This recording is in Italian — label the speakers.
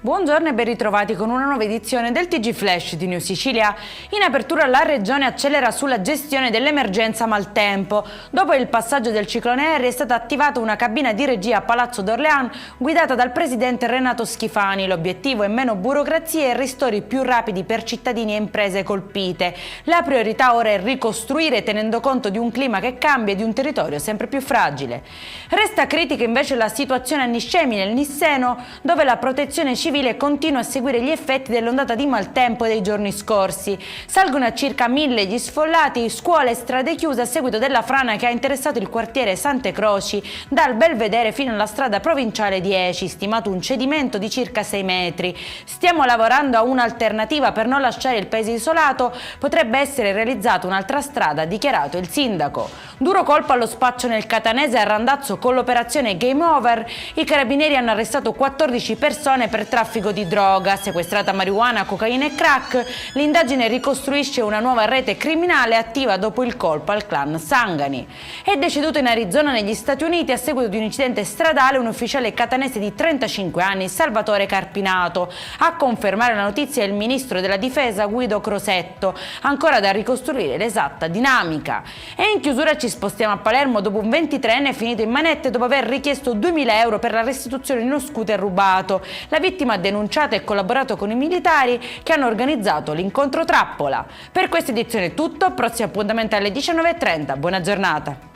Speaker 1: Buongiorno e ben ritrovati con una nuova edizione del TG Flash di New Sicilia. In apertura la Regione accelera sulla gestione dell'emergenza maltempo. Dopo il passaggio del ciclone Harry è stata attivata una cabina di regia a Palazzo d'Orléans guidata dal presidente Renato Schifani. L'obiettivo è meno burocrazia e ristori più rapidi per cittadini e imprese colpite. La priorità ora è ricostruire tenendo conto di un clima che cambia e di un territorio sempre più fragile. Resta critica invece la situazione a Niscemi nel Nisseno, dove la protezione civile continua a seguire gli effetti dell'ondata di maltempo dei giorni scorsi. Salgono a circa 1000 gli sfollati, scuole e strade chiuse a seguito della frana che ha interessato il quartiere Sante Croci, dal Belvedere fino alla strada provinciale 10, stimato un cedimento di circa 6 metri. Stiamo lavorando a un'alternativa per non lasciare il paese isolato, potrebbe essere realizzata un'altra strada, ha dichiarato il sindaco. Duro colpo allo spaccio nel Catanese a Randazzo con l'operazione Game Over. I carabinieri hanno arrestato 14 persone per traffico di droga, sequestrata marijuana, cocaina e crack. L'indagine ricostruisce una nuova rete criminale attiva dopo il colpo al clan Sangani. È deceduto in Arizona negli Stati Uniti a seguito di un incidente stradale un ufficiale catanese di 35 anni, Salvatore Carpinato. A confermare la notizia è il ministro della difesa Guido Crosetto, ancora da ricostruire l'esatta dinamica. E in chiusura ci spostiamo a Palermo dopo un 23enne finito in manette dopo aver richiesto 2000 euro per la restituzione di uno scooter rubato. La vittima ha denunciato e collaborato con i militari che hanno organizzato l'incontro trappola. Per questa edizione è tutto, prossimo appuntamento alle 19:30. Buona giornata.